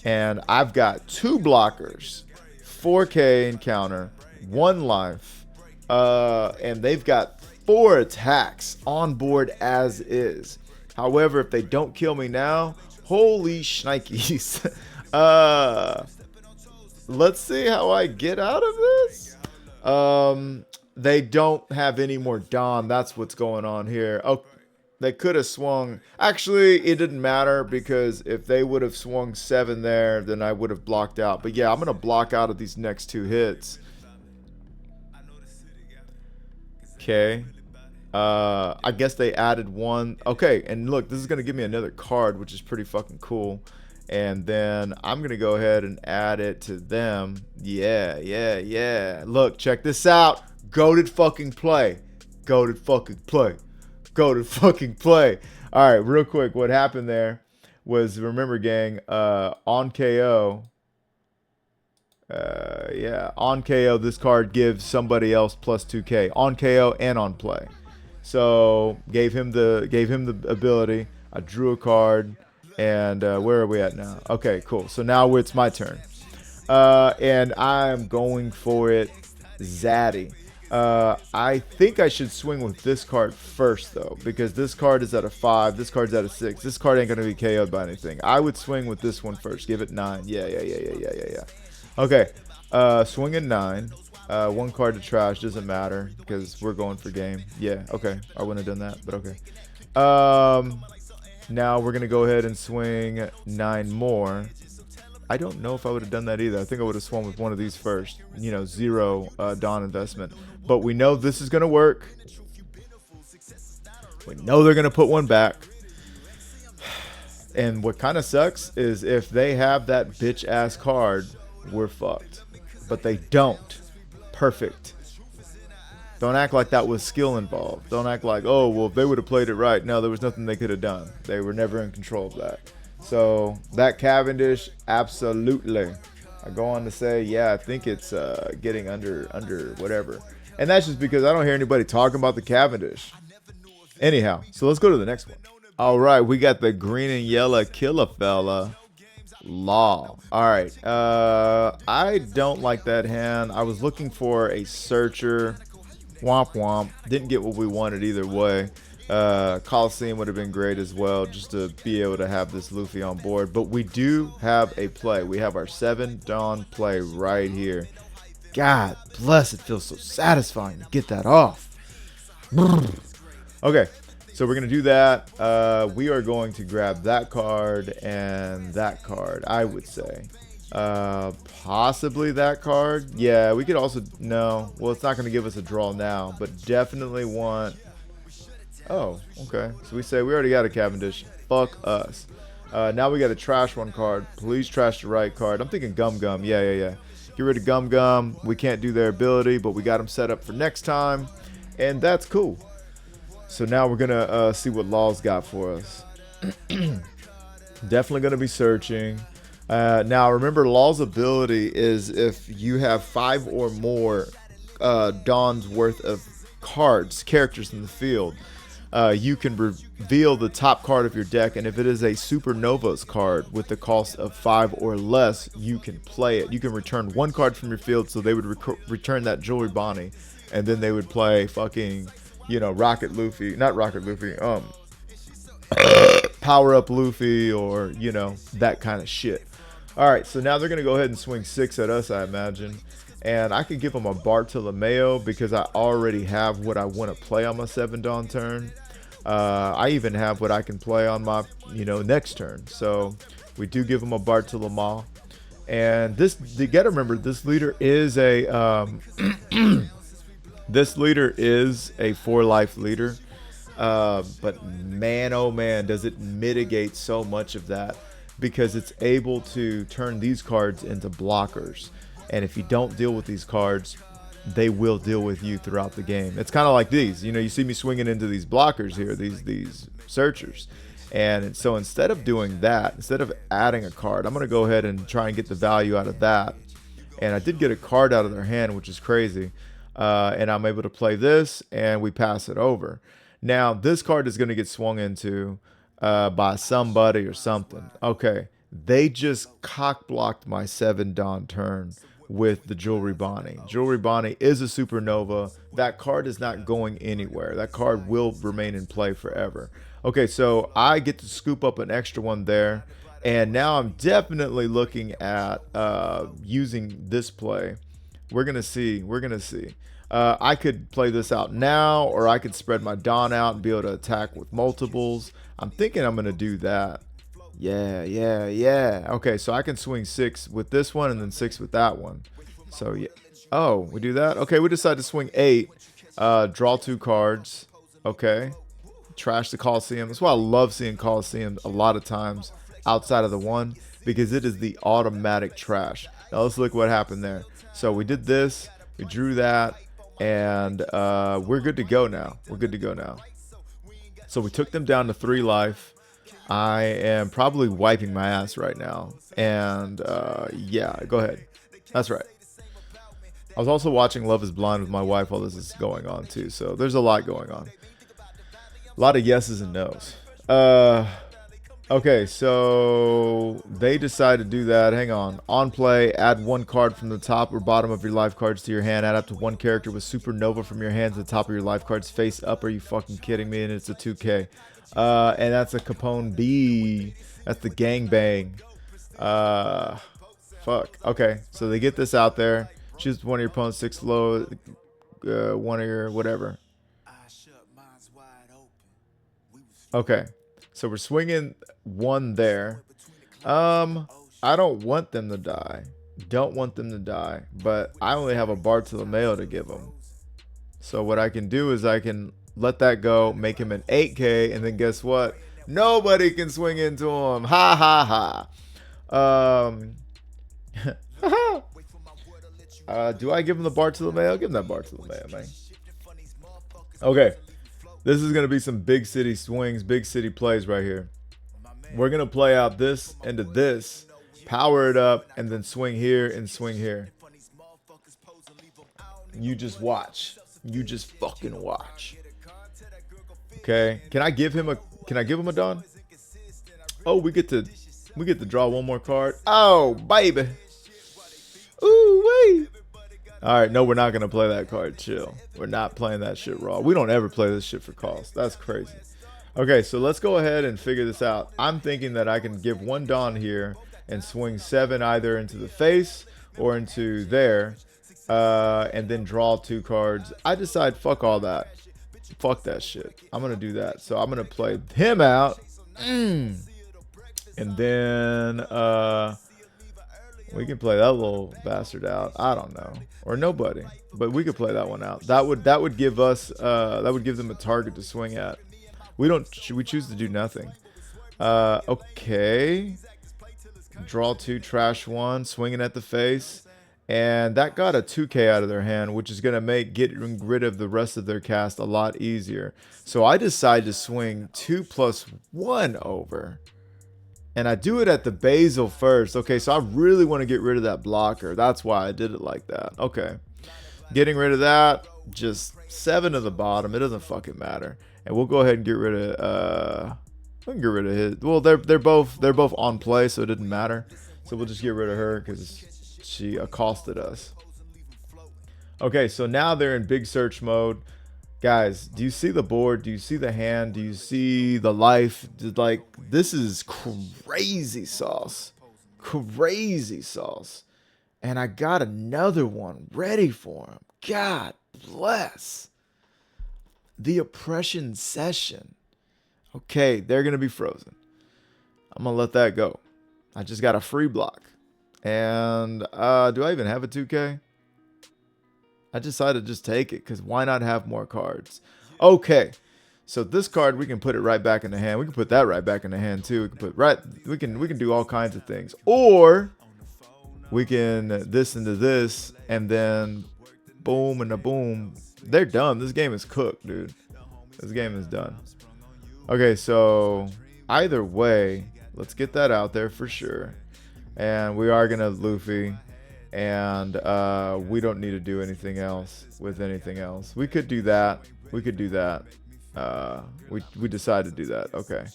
And I've got 2 blockers, 4K encounter, 1 life, and they've got 4 attacks on board as is. However, if they don't kill me now, holy shnikes. Let's see how I get out of this. They don't have any more Dawn. That's what's going on here. Oh, they could have swung. Actually, it didn't matter because if they would have swung 7 there, then I would have blocked out. But yeah, I'm going to block out of these next 2 hits. Okay. I guess they added 1. Okay, and look, this is going to give me another card, which is pretty fucking cool. And then I'm going to go ahead and add it to them. Yeah. Look, check this out. Goated fucking play. Goated fucking play. Goated fucking play. All right, real quick. What happened there was, remember, gang, on KO. On KO, this card gives somebody else plus 2K. On KO and on play. So gave him the ability. I drew a card. And where are we at now? Okay, cool. So now it's my turn. And I'm going for it, Zaddy. I think I should swing with this card first, though, because this card is at a 5. This card's at a 6. This card ain't going to be KO'd by anything. I would swing with this one first. Give it 9. Yeah. Okay. Swinging 9. 1 card to trash. Doesn't matter because we're going for game. Yeah, okay. I wouldn't have done that, but okay. Now we're going to go ahead and swing 9 more. I don't know if I would have done that either. I think I would have swung with one of these first. You know, 0 Dawn investment. But we know this is going to work. We know they're going to put 1 back. And what kind of sucks is if they have that bitch-ass card, we're fucked. But they don't. Perfect. Don't act like that was skill involved. Don't act like, oh, well, if they would have played it right. No, there was nothing they could have done. They were never in control of that. So that Cavendish, absolutely. I go on to say, yeah, I think it's getting under whatever. And that's just because I don't hear anybody talking about the Cavendish. Anyhow, so let's go to the next one. All right, we got the green and yellow killer fella. Law. All right. I don't like that hand. I was looking for a searcher. Womp womp. Didn't get what we wanted either way. Coliseum would have been great as well, just to be able to have this Luffy on board. But we do have a play. We have our 7 Dawn play right here. God bless, it feels so satisfying to get that off. Okay, so we're going to do that. We are going to grab that card and that card, I would say. Possibly that card. Yeah, we could also, no. Well, it's not going to give us a draw now, but definitely want. Oh, okay. So we say we already got a Cavendish. Fuck us. Now we got to trash 1 card. Please trash the right card. I'm thinking Gum Gum. Yeah. Get rid of Gum Gum. We can't do their ability, but we got them set up for next time, and that's cool. So now we're gonna see what Law's got for us. Definitely gonna be searching. Now remember, Law's ability is if you have 5 or more Dawn's worth of characters in the field, you can reveal the top card of your deck, and if it is a Supernova's card with the cost of 5 or less, you can play it. You can return 1 card from your field, so they would return that Jewelry Bonnie, and then they would play fucking, you know, Rocket Luffy, not Rocket Luffy, Power Up Luffy, or, you know, that kind of shit. All right, so now they're going to go ahead and swing 6 at us, I imagine. And I could give them a Bartolomeo because I already have what I want to play on my 7 Dawn turn. I even have what I can play on my, you know, next turn. So we do give them a Bartolomeo. And this, you got to remember, this leader is a this leader is a 4-life leader. But man, oh man, does it mitigate so much of that, because it's able to turn these cards into blockers. And if you don't deal with these cards, they will deal with you throughout the game. It's kind of like these. You know, you see me swinging into these blockers here, these searchers. And so instead of doing that, instead of adding a card, I'm going to go ahead and try and get the value out of that. And I did get a card out of their hand, which is crazy. And I'm able to play this, and we pass it over. Now, this card is going to get swung into by somebody or something. Okay, they just cock blocked my 7 Dawn turn with the Jewelry Bonnie. Jewelry Bonnie is a supernova. That card is not going anywhere. That card will remain in play forever. Okay, so I get to scoop up an extra one there. And now I'm definitely looking at using this play. We're going to see. We're going to see. I could play this out now, or I could spread my Dawn out and be able to attack with multiples. I'm thinking I'm going to do that. Yeah. Okay, so I can swing 6 with this one and then 6 with that one. So, yeah. Oh, we do that? Okay, we decide to swing 8. Draw 2 cards. Okay. Trash the Coliseum. That's why I love seeing Coliseum a lot of times outside of the one, because it is the automatic trash. Now, let's look what happened there. So, we did this. We drew that. And we're good to go now. We're good to go now. So, we took them down to 3 life. I am probably wiping my ass right now. And yeah, go ahead. That's right. I was also watching Love is Blind with my wife while this is going on too. So there's a lot going on. A lot of yeses and nos. Okay, so they decide to do that. Hang on. On play, add 1 card from the top or bottom of your life cards to your hand. Add up to 1 character with Supernova from your hand to the top of your life cards face up. Are you fucking kidding me? And it's a 2K. And that's a Capone B. That's the gangbang. Fuck. Okay, so they get this out there. Choose one of your opponent's 6 low, one of your whatever. Okay, so we're swinging 1 there. I don't want them to die. Don't want them to die, but I only have a Bartolomeo to give them. So what I can do is I can let that go, make him an 8K, and then guess what? Nobody can swing into him. Ha ha ha. Do I give him the Bartolomeo? I'll give him that Bartolomeo, man. Okay. This is going to be some big city swings, big city plays right here. We're going to play out this into this, power it up, and then swing here and swing here. You just watch. You just fucking watch. Okay. Can I give him a Dawn? Oh, we get to draw 1 more card. Oh, baby. Ooh, wait. All right, no, we're not going to play that card. Chill. We're not playing that shit raw. We don't ever play this shit for cost. That's crazy. Okay, so let's go ahead and figure this out. I'm thinking that I can give 1 Dawn here and swing 7 either into the face or into there, and then draw 2 cards. I decide, fuck all that. Fuck that shit. I'm going to do that. So I'm going to play him out. And then we can play that little bastard out. I don't know, or nobody, but we could play that one out. That would give us that would give them a target to swing at. We choose to do nothing. Okay. Draw 2, trash 1, swinging at the face, and that got a 2K out of their hand, which is gonna make getting rid of the rest of their cast a lot easier. So I decide to swing 2+1 over. And I do it at the Basil first. Okay, so I really want to get rid of that blocker. That's why I did it like that. Okay. Getting rid of that. Just 7 to the bottom. It doesn't fucking matter. And we'll go ahead and get rid of we can get rid of his. Well, they're both on play, so it didn't matter. So we'll just get rid of her because she accosted us. Okay, so now they're in big search mode. Guys, do you see the board? Do you see the hand? Do you see the life? Like, this is crazy sauce. Crazy sauce. And I got another one ready for him. God bless. The oppression session. Okay, they're going to be frozen. I'm going to let that go. I just got a free block. And do I even have a 2K? I decided to just take it because why not have more cards? Okay, so this card we can put it right back in the hand. We can put that right back in the hand too. We can put we can do all kinds of things, or we can this into this and then boom and a boom. They're done. This game is cooked, dude. This game is done. Okay, so either way, let's get that out there for sure. And we are gonna Luffy. and we don't need to do anything else with anything else. We could do that. We could do that. We decided to do that. Okay.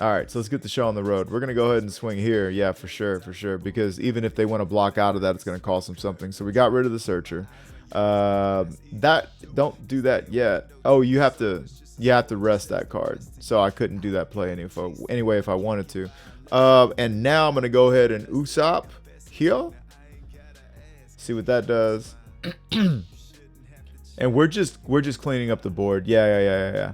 All right, so let's get the show on the road. We're gonna go ahead and swing here. Yeah, for sure, for sure. Because even if they want to block out of that, it's gonna cost them something. So we got rid of the searcher. That don't do that yet. Oh, you have to rest that card. So I couldn't do that play anyway if I wanted to. And now I'm gonna go ahead and Usopp here. See what that does. And we're just cleaning up the board. Yeah.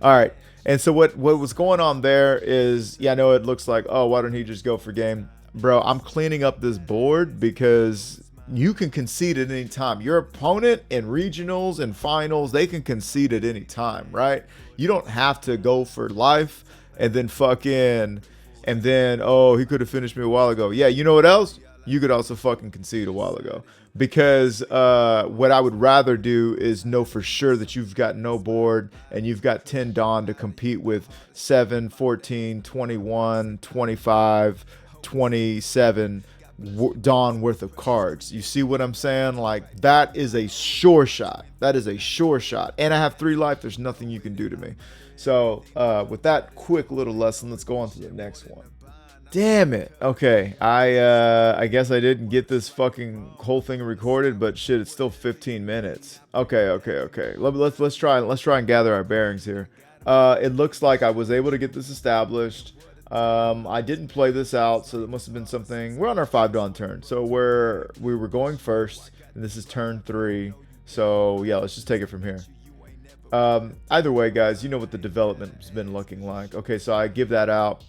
All right. And so what was going on there is, yeah, I know it looks like, oh, why don't he just go for game? Bro, I'm cleaning up this board because you can concede at any time. Your opponent in regionals and finals, they can concede at any time, right? You don't have to go for life and then oh, he could have finished me a while ago. Yeah, you know what else? You could also fucking concede a while ago. Because what I would rather do is know for sure that you've got no board and you've got 10 Dawn to compete with 7, 14, 21, 25, 27 Dawn worth of cards. You see what I'm saying? Like, that is a sure shot. That is a sure shot. And I have 3 life. There's nothing you can do to me. So with that quick little lesson, let's go on to the next one. Damn it. Okay, I guess I didn't get this fucking whole thing recorded, but shit, it's still 15 minutes. Okay. Let's try and gather our bearings here. It looks like I was able to get this established. I didn't play this out, so it must have been something. We're on our 5 Dawn turn, so we were going first, and this is turn 3. So yeah, let's just take it from here. Either way, guys, you know what the development's been looking like. Okay, so I give that out.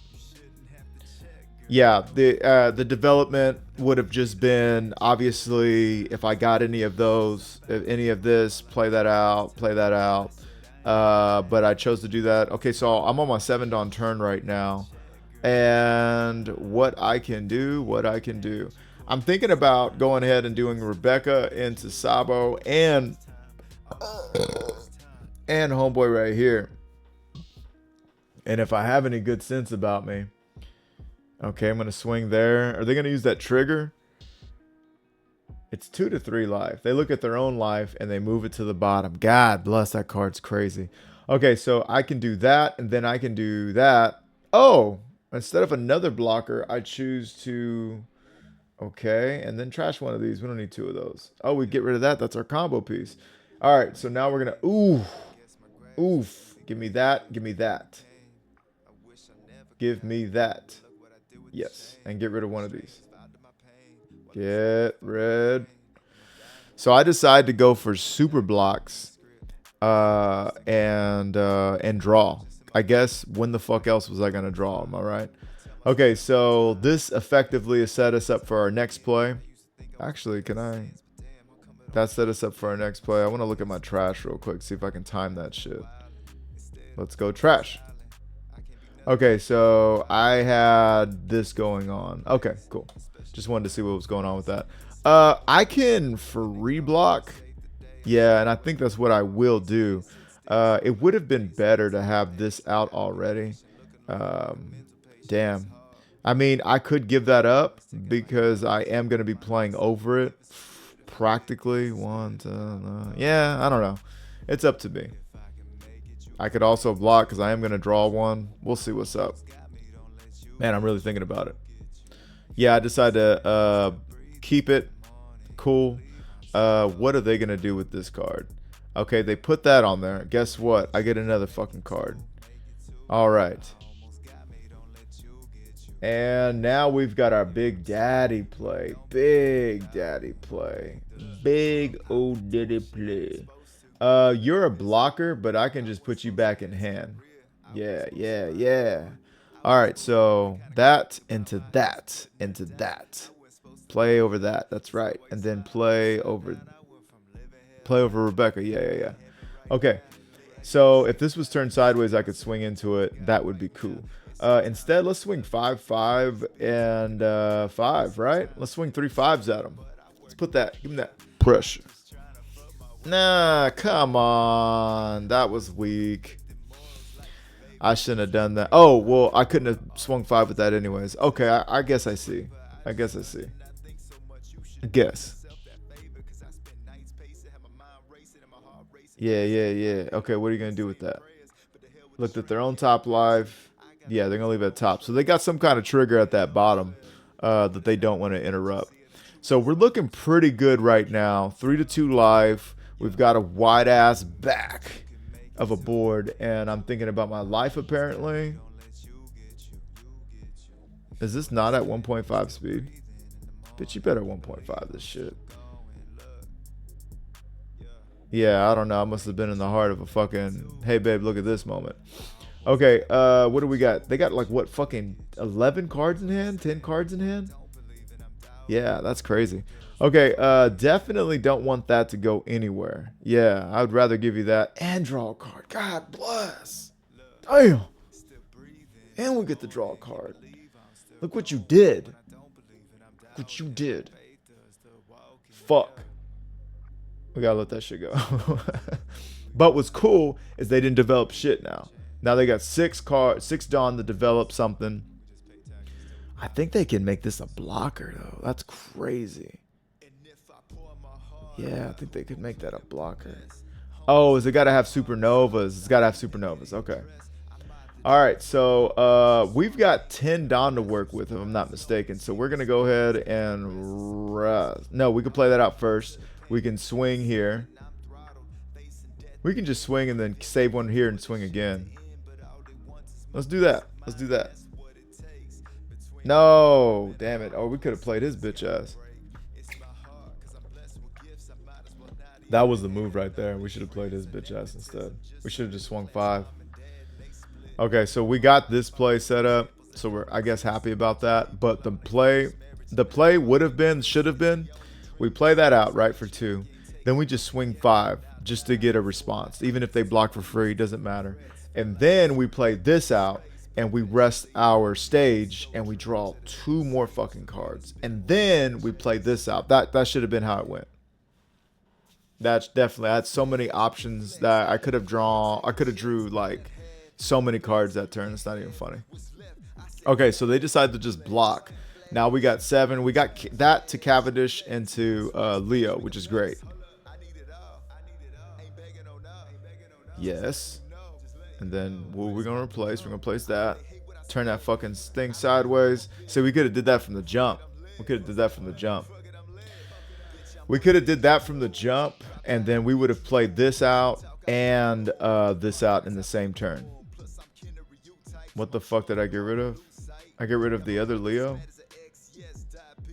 Yeah, the development would have just been, obviously, if I got any of those, any of this, play that out. But I chose to do that. Okay, so I'm on my 7 Dawn turn right now. And what I can do. I'm thinking about going ahead and doing Rebecca into Sabo and homeboy right here. And if I have any good sense about me. Okay, I'm going to swing there. Are they going to use that trigger? It's 2 to 3 life. They look at their own life and they move it to the bottom. God bless, that card's crazy. Okay, so I can do that and then I can do that. Oh, instead of another blocker, I choose to... Okay, and then trash one of these. We don't need 2 of those. Oh, we get rid of that. That's our combo piece. All right, so now we're going to... Oof. Give me that. Give me that. Give me that. Yes, and get rid of one of these. Get rid. So I decided to go for super blocks and draw. I guess when the fuck else was I going to draw? Am I right? Okay, so this effectively has set us up for our next play. Actually, that set us up for our next play. I want to look at my trash real quick, see if I can time that shit. Let's go trash. Okay, so I had this going on. Okay, cool. Just wanted to see what was going on with that. I can free block. Yeah, and I think that's what I will do. It would have been better to have this out already. Damn. I mean, I could give that up because I am going to be playing over it. Practically. Yeah, I don't know. It's up to me. I could also block because I am going to draw one. We'll see what's up. Man, I'm really thinking about it. Yeah, I decided to keep it. Cool. What are they going to do with this card? Okay, they put that on there. Guess what? I get another fucking card. All right. And now we've got our Big Daddy play. Big Daddy play. Big old daddy play. You're a blocker, but I can just put you back in hand. Yeah. All right, so that into that. Play over that. That's right. And then play over Rebecca. Yeah. Okay. So if this was turned sideways, I could swing into it. That would be cool. Instead, let's swing 5-5 and 5, right? Let's swing 3 5s at him. Let's put that. Give him that pressure. Nah, come on. That was weak. I shouldn't have done that. Oh, well, I couldn't have swung 5 with that anyways. Okay, I guess I see. I guess I see. Guess. Yeah. Okay, what are you gonna do with that? Looked at their own top live. Yeah, they're gonna leave it at top. So they got some kind of trigger at that bottom that they don't want to interrupt. So we're looking pretty good right now. 3-2 live. We've got a wide ass back of a board, and I'm thinking about my life apparently. Is this not at 1.5 speed? Bitch, you better 1.5 this shit. Yeah, I don't know. I must have been in the heart of a fucking, hey babe, look at this moment. Okay, what do we got? They got like what, fucking 11 cards in hand? 10 cards in hand? Yeah, that's crazy. Okay, definitely don't want that to go anywhere. Yeah, I would rather give you that and draw a card. God bless. Damn. And we get to draw a card. Look what you did. Look what you did. Fuck. We gotta let that shit go. But what's cool is they didn't develop shit now. Now they got 6 Dawn to develop something. I think they can make this a blocker though. That's crazy. Yeah, I think they could make that a blocker. Oh, is it gotta have supernovas? It's gotta have supernovas. Okay. All right, so we've got 10 Dawn to work with, if I'm not mistaken. So we're gonna go ahead and no, we can play that out first. We can swing here. We can just swing and then save one here and swing again. Let's do that. Let's do that. No, damn it. Oh, we could have played his bitch ass. That was the move right there. We should have played his bitch ass instead. We should have just swung 5. Okay, so we got this play set up. So we're, I guess, happy about that. But the play would have been, should have been, we play that out, right, for 2. Then we just swing 5 just to get a response. Even if they block for free, doesn't matter. And then we play this out and we rest our stage and we draw 2 more fucking cards. And then we play this out. That should have been how it went. That's definitely, I had so many options that I could have drawn. I could have drew like so many cards that turn. It's not even funny. Okay, so they decided to just block. Now we got 7. We got that to Cavendish and to Leo, which is great. Yes. And then what we're going to replace, we're going to place that. Turn that fucking thing sideways. So we could have did that from the jump. We could have did that from the jump. We could have did that from the jump, and then we would have played this out and this out in the same turn. What the fuck did I get rid of? I get rid of the other Leo?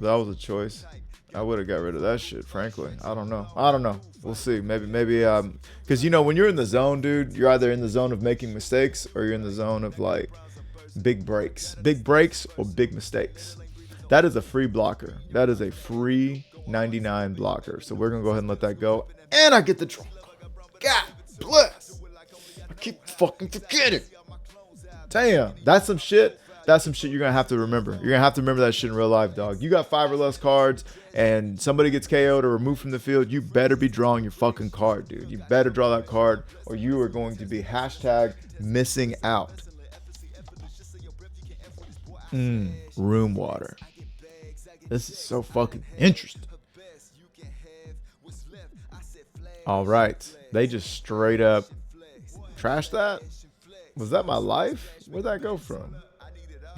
That was a choice. I would have got rid of that shit, frankly. I don't know. We'll see. Maybe, because, you know, when you're in the zone, dude, you're either in the zone of making mistakes or you're in the zone of, like, big breaks. Big breaks or big mistakes. That is a free blocker. That is a free 99 blocker. So we're going to go ahead and let that go. And I get the draw. God bless. I keep fucking forgetting. Damn. That's some shit. That's some shit you're going to have to remember. You're going to have to remember that shit in real life, dog. You got 5 or less cards and somebody gets KO'd or removed from the field, you better be drawing your fucking card, dude. You better draw that card or you are going to be hashtag missing out. Room water. This is so fucking interesting. All right. They just straight up trashed that. Was that my life? Where'd that go from?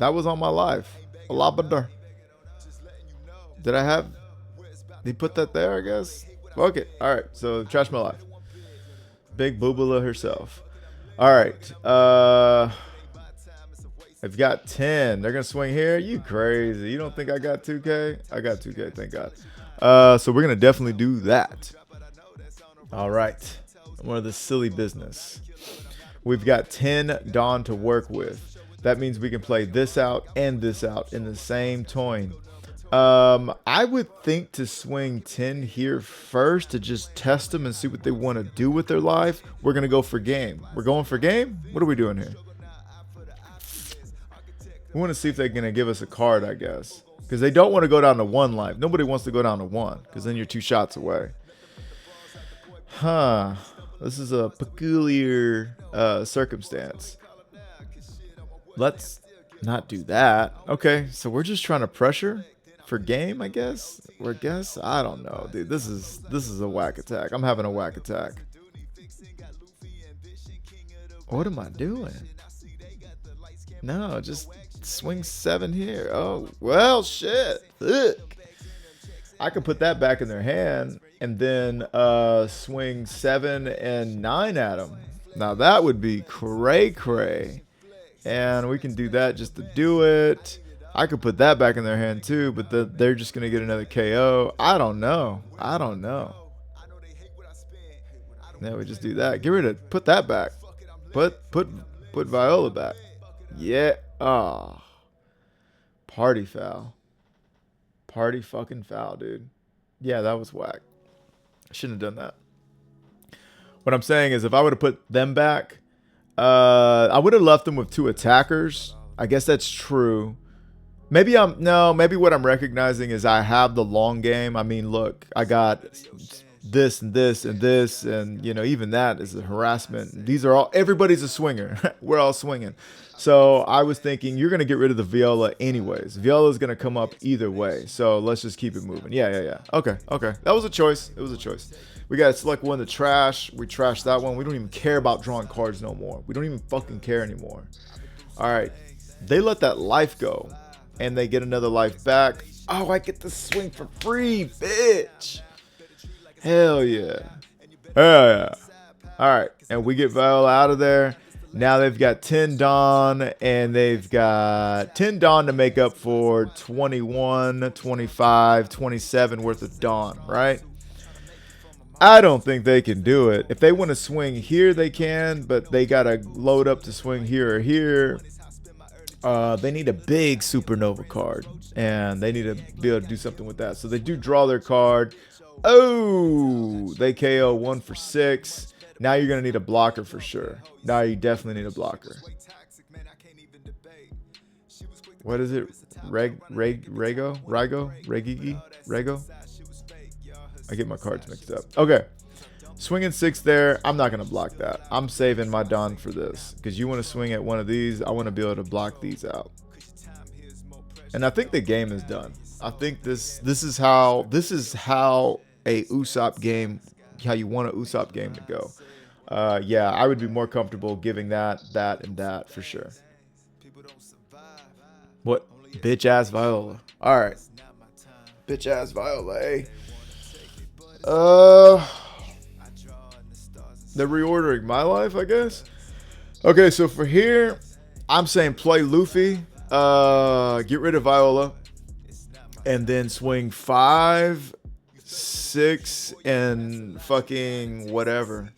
That was on my life. A labrador. Did I have? Did he put that there, I guess? Fuck it. All right. So trash my life. Big Boobala herself. All right. I've got 10. They're going to swing here. You crazy. You don't think I got 2K? I got 2K. Thank God. So we're going to definitely do that. All right. More of this silly business. We've got 10 Dawn to work with. That means we can play this out and this out in the same turn. I would think to swing 10 here first to just test them and see what they want to do with their life. We're going to go for game. We're going for game? What are we doing here? We want to see if they're going to give us a card, I guess. Because they don't want to go down to 1 life. Nobody wants to go down to 1 because then you're 2 shots away. Huh. This is a peculiar circumstance. Let's not do that. Okay, so we're just trying to pressure. for game, I guess. Or guess I don't know, dude. This is a whack attack. I'm having a whack attack. What am I doing? No, just swing 7 here. Oh well, shit. Ugh. I could put that back in their hand and then swing 7 and 9 at them. Now that would be cray cray. And we can do that just to do it. I could put that back in their hand too, but they're just gonna get another KO. I don't know. I don't know. Yeah, we just do that. Get rid of. Put that back. Put Viola back. Yeah. Ah. Oh. Party foul. Party fucking foul, dude. Yeah, that was whack. I shouldn't have done that. What I'm saying is, if I would have put them back, I would have left them with 2 attackers. I guess that's true. Maybe what I'm recognizing is I have the long game. I mean, look, I got this and this and this, and even that is a harassment. These are all, everybody's a swinger. We're all swinging. So I was thinking you're gonna get rid of the Viola anyways. Viola's gonna come up either way. So let's just keep it moving. Yeah. Okay. That was a choice. It was a choice. We gotta select one to trash. We trashed that one. We don't even care about drawing cards no more. We don't even fucking care anymore. All right. They let that life go, and they get another life back. Oh, I get to swing for free, bitch. Hell yeah. Hell yeah. All right, and we get Viola out of there. Now they've got 10 Dawn, and they've got 10 Dawn to make up for 21, 25, 27 worth of Dawn, right? I don't think they can do it. If they want to swing here, they can, but they got to load up to swing here or here. They need a big supernova card, and they need to be able to do something with that. So they do draw their card. Oh, they KO 1 for 6. Now you're going to need a blocker for sure. Now you definitely need a blocker. What is it? Rego? I get my cards mixed up. Okay. Swinging 6 there. I'm not going to block that. I'm saving my Dawn for this. Because you want to swing at one of these. I want to be able to block these out. And I think the game is done. I think this is how a Usopp game, how you want an Usopp game to go. Yeah, I would be more comfortable giving that, and that for sure. What? Bitch ass Viola. All right. Bitch ass Viola, eh? They're reordering my life, I guess. Okay, so for here, I'm saying play Luffy. Get rid of Viola. And then swing 5, 6, and fucking whatever.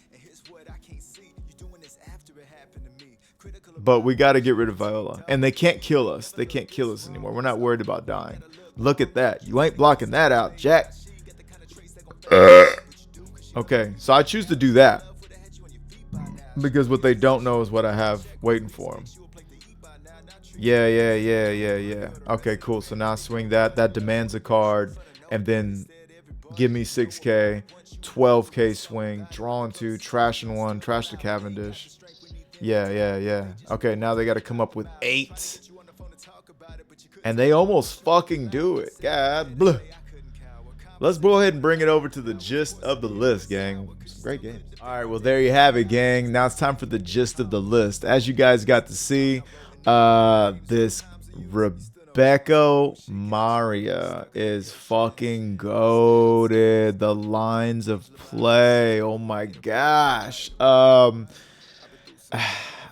But we got to get rid of Viola. And they can't kill us. They can't kill us anymore. We're not worried about dying. Look at that. You ain't blocking that out, Jack. Okay, so I choose to do that. Because what they don't know is what I have waiting for them. Yeah. Okay, cool. So now I swing that. That demands a card. And then give me 6K. 12K swing. Drawing 2. Trashing 1. Trash the Cavendish. Yeah. Okay, now they got to come up with 8. And they almost fucking do it. God bleh. Let's go ahead and bring it over to the gist of the list, gang. Some great games. All right, well, there you have it, gang. Now it's time for the gist of the list. As you guys got to see, this Rebecca Maria is fucking goated. The lines of play. Oh, my gosh.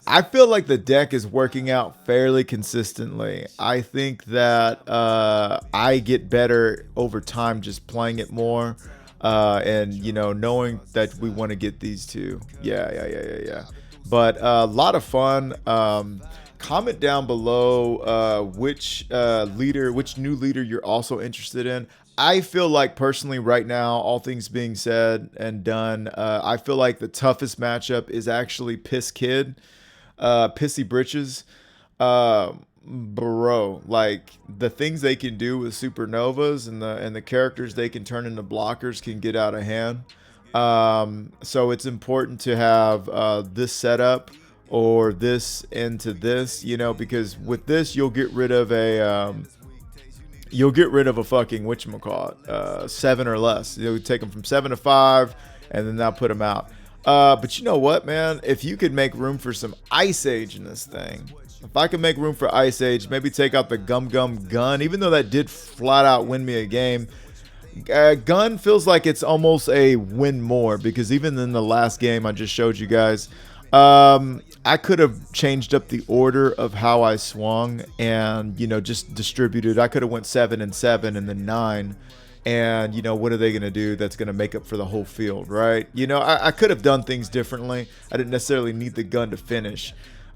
I feel like the deck is working out fairly consistently. I think that I get better over time just playing it more. And, knowing that we want to get these two. Yeah. But a lot of fun. Comment down below which new leader you're also interested in. I feel like personally right now, all things being said and done, I feel like the toughest matchup is actually Piss Kid. Pissy Britches, bro, like the things they can do with supernovas and the characters they can turn into blockers can get out of hand. So it's important to have this setup or this into this, because with this you'll get rid of a you'll get rid of a fucking whatchamacallit, 7 or less. You'll take them from 7 to 5, and then that'll put them out. But you know what, man? If you could make room for some Ice Age in this thing, if I could make room for Ice Age, maybe take out the Gum Gum Gun, even though that did flat out win me a game. Gun feels like it's almost a win more, because even in the last game I just showed you guys, I could have changed up the order of how I swung and, you know, just distributed. I could have went 7 and 7 and then 9. And, you know, what are they going to do that's going to make up for the whole field, right? You know, I could have done things differently. I didn't necessarily need the gun to finish.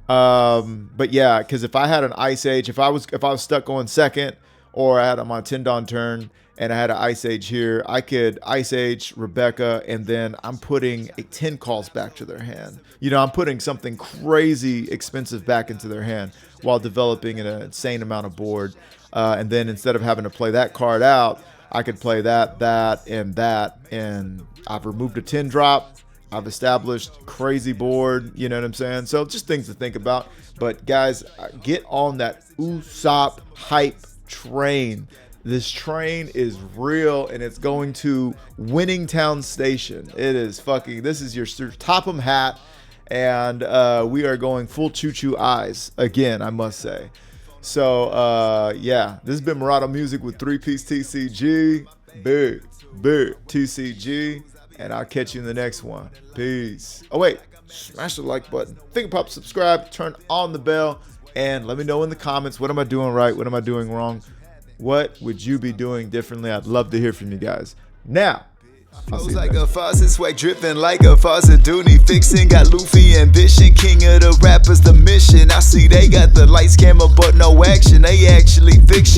But yeah, because if I had an Ice Age, if I was stuck going second, or I had my Tendon turn and I had an Ice Age here, I could Ice Age Rebecca, and then I'm putting a 10 calls back to their hand. You know, I'm putting something crazy expensive back into their hand while developing an insane amount of board. And then instead of having to play that card out, I could play that, and I've removed a 10 drop. I've established crazy board, you know what I'm saying? So just things to think about. But guys, get on that Usopp hype train. This train is real, and it's going to Winning Town Station. It is fucking, this is your Topham hat, and we are going full choo-choo eyes again, I must say. So yeah, this has been Murado Music with 3-Piece TCG. Big TCG. And I'll catch you in the next one. Peace. Oh, wait. Smash the like button. Finger pop, subscribe, turn on the bell, and let me know in the comments, what am I doing right? What am I doing wrong? What would you be doing differently? I'd love to hear from you guys. Now, Flows like a faucet, swag dripping like a faucet. Dooney fixing, got Luffy ambition. King of the rappers, the mission. I see they got the lights, camera, but no action. They actually fiction.